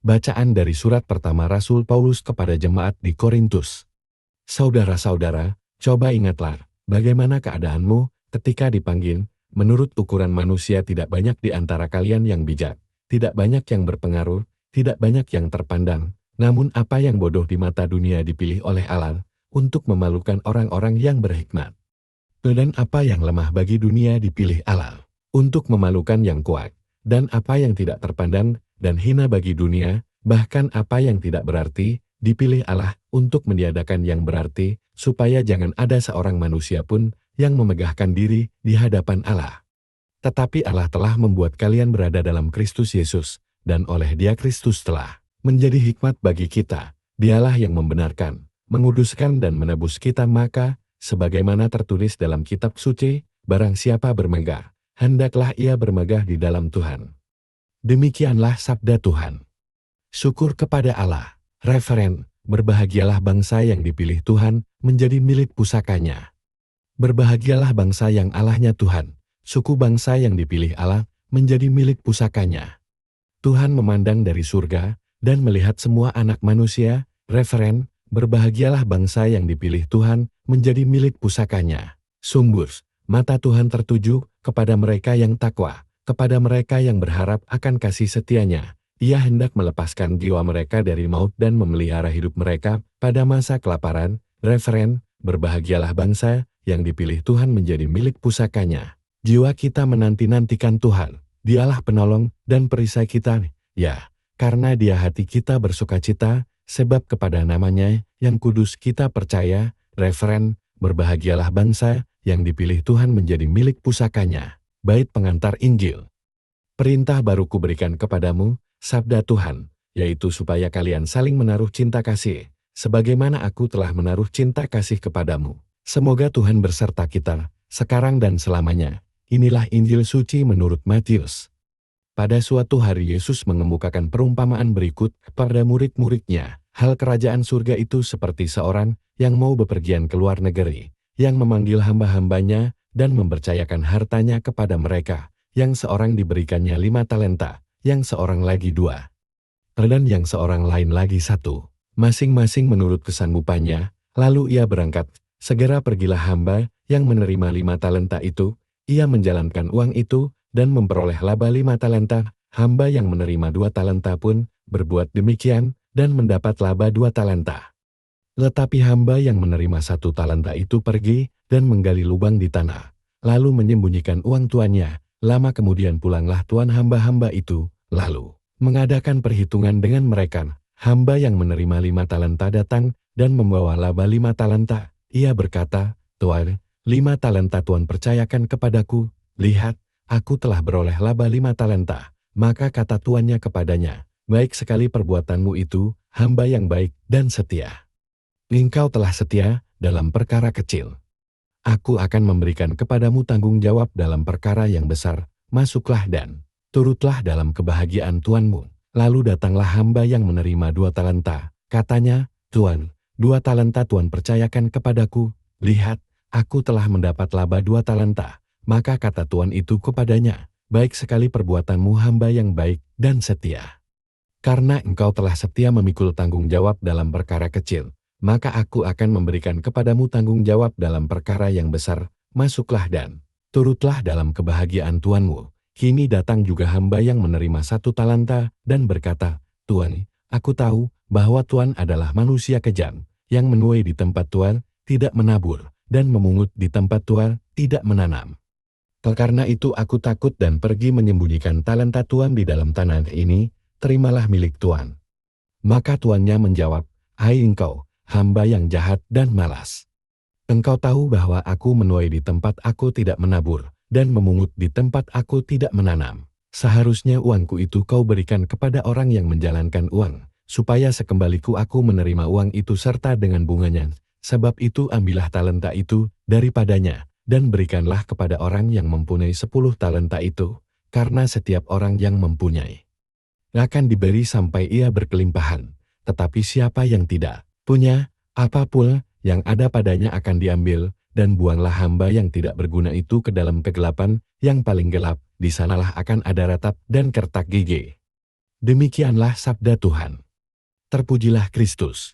Bacaan dari surat pertama Rasul Paulus kepada jemaat di Korintus. Saudara-saudara, coba ingatlah, bagaimana keadaanmu ketika dipanggil. Menurut ukuran manusia tidak banyak di antara kalian yang bijak, tidak banyak yang berpengaruh, tidak banyak yang terpandang. Namun apa yang bodoh di mata dunia dipilih oleh Allah, untuk memalukan orang-orang yang berhikmat. Dan apa yang lemah bagi dunia dipilih Allah, untuk memalukan yang kuat. Dan apa yang tidak terpandang dan hina bagi dunia, bahkan apa yang tidak berarti, dipilih Allah untuk meniadakan yang berarti, supaya jangan ada seorang manusia pun yang memegahkan diri di hadapan Allah. Tetapi Allah telah membuat kalian berada dalam Kristus Yesus, dan oleh Dia Kristus telah menjadi hikmat bagi kita. Dialah yang membenarkan, menguduskan dan menebus kita, maka, sebagaimana tertulis dalam kitab suci, barang siapa bermegah, hendaklah ia bermegah di dalam Tuhan. Demikianlah sabda Tuhan. Syukur kepada Allah. Referen, berbahagialah bangsa yang dipilih Tuhan menjadi milik pusakanya. Berbahagialah bangsa yang Allahnya Tuhan, suku bangsa yang dipilih Allah menjadi milik pusakanya. Tuhan memandang dari surga dan melihat semua anak manusia. Referen, berbahagialah bangsa yang dipilih Tuhan menjadi milik pusakanya. Sungguh, mata Tuhan tertuju kepada mereka yang takwa, kepada mereka yang berharap akan kasih setianya. Ia hendak melepaskan jiwa mereka dari maut dan memelihara hidup mereka pada masa kelaparan. Referen, berbahagialah bangsa yang dipilih Tuhan menjadi milik pusakanya. Jiwa kita menanti-nantikan Tuhan, Dialah penolong dan perisai kita. Ya, karena Dia hati kita bersukacita, sebab kepada namanya yang kudus kita percaya. Referen, berbahagialah bangsa yang dipilih Tuhan menjadi milik pusakanya. Bait pengantar Injil. Perintah baru kuberikan kepadamu, sabda Tuhan, yaitu supaya kalian saling menaruh cinta kasih, sebagaimana aku telah menaruh cinta kasih kepadamu. Semoga Tuhan berserta kita, sekarang dan selamanya. Inilah Injil suci menurut Matius. Pada suatu hari Yesus mengemukakan perumpamaan berikut kepada murid-muridnya. Hal kerajaan surga itu seperti seorang yang mau bepergian ke luar negeri, yang memanggil hamba-hambanya dan mempercayakan hartanya kepada mereka. Yang seorang diberikannya 5 talenta, yang seorang lagi 2, dan yang seorang lain lagi 1, masing-masing menurut kesanggupannya. Lalu ia berangkat. Segera pergilah hamba yang menerima 5 talenta itu. Ia menjalankan uang itu dan memperoleh laba 5 talenta. Hamba yang menerima 2 talenta pun berbuat demikian dan mendapat laba 2 talenta. Tetapi hamba yang menerima 1 talenta itu pergi dan menggali lubang di tanah, lalu menyembunyikan uang tuannya. Lama kemudian pulanglah tuan hamba-hamba itu, lalu mengadakan perhitungan dengan mereka. Hamba yang menerima 5 talenta datang dan membawa laba 5 talenta. Ia berkata, "Tuan, 5 talenta Tuan percayakan kepadaku. Lihat, aku telah beroleh laba 5 talenta. Maka kata tuannya kepadanya, baik sekali perbuatanmu itu, hamba yang baik dan setia. Engkau telah setia dalam perkara kecil. Aku akan memberikan kepadamu tanggung jawab dalam perkara yang besar. Masuklah dan turutlah dalam kebahagiaan tuanmu." Lalu datanglah hamba yang menerima 2 talenta. Katanya, "Tuan, 2 talenta Tuan percayakan kepadaku. Lihat, aku telah mendapat laba 2 talenta. Maka kata tuan itu kepadanya, baik sekali perbuatanmu hamba yang baik dan setia. Karena engkau telah setia memikul tanggung jawab dalam perkara kecil, maka aku akan memberikan kepadamu tanggung jawab dalam perkara yang besar. Masuklah dan turutlah dalam kebahagiaan tuanmu." Kini datang juga hamba yang menerima 1 talenta dan berkata, "Tuan, aku tahu bahwa Tuan adalah manusia kejam, yang menuai di tempat Tuan, tidak menabur, dan memungut di tempat Tuan, tidak menanam. Karena itu aku takut dan pergi menyembunyikan talenta Tuan di dalam tanah ini. Terimalah milik Tuan." Maka tuannya menjawab, "Hai engkau, hamba yang jahat dan malas. Engkau tahu bahwa aku menuai di tempat aku tidak menabur, dan memungut di tempat aku tidak menanam. Seharusnya uangku itu kau berikan kepada orang yang menjalankan uang, supaya sekembaliku aku menerima uang itu serta dengan bunganya. Sebab itu ambillah talenta itu daripadanya, dan berikanlah kepada orang yang mempunyai 10 talenta itu, karena setiap orang yang mempunyai akan diberi sampai ia berkelimpahan, tetapi siapa yang tidak punya, apapun yang ada padanya akan diambil, dan buanglah hamba yang tidak berguna itu ke dalam kegelapan yang paling gelap, di sanalah akan ada ratap dan kertak gigi." Demikianlah sabda Tuhan. Terpujilah Kristus.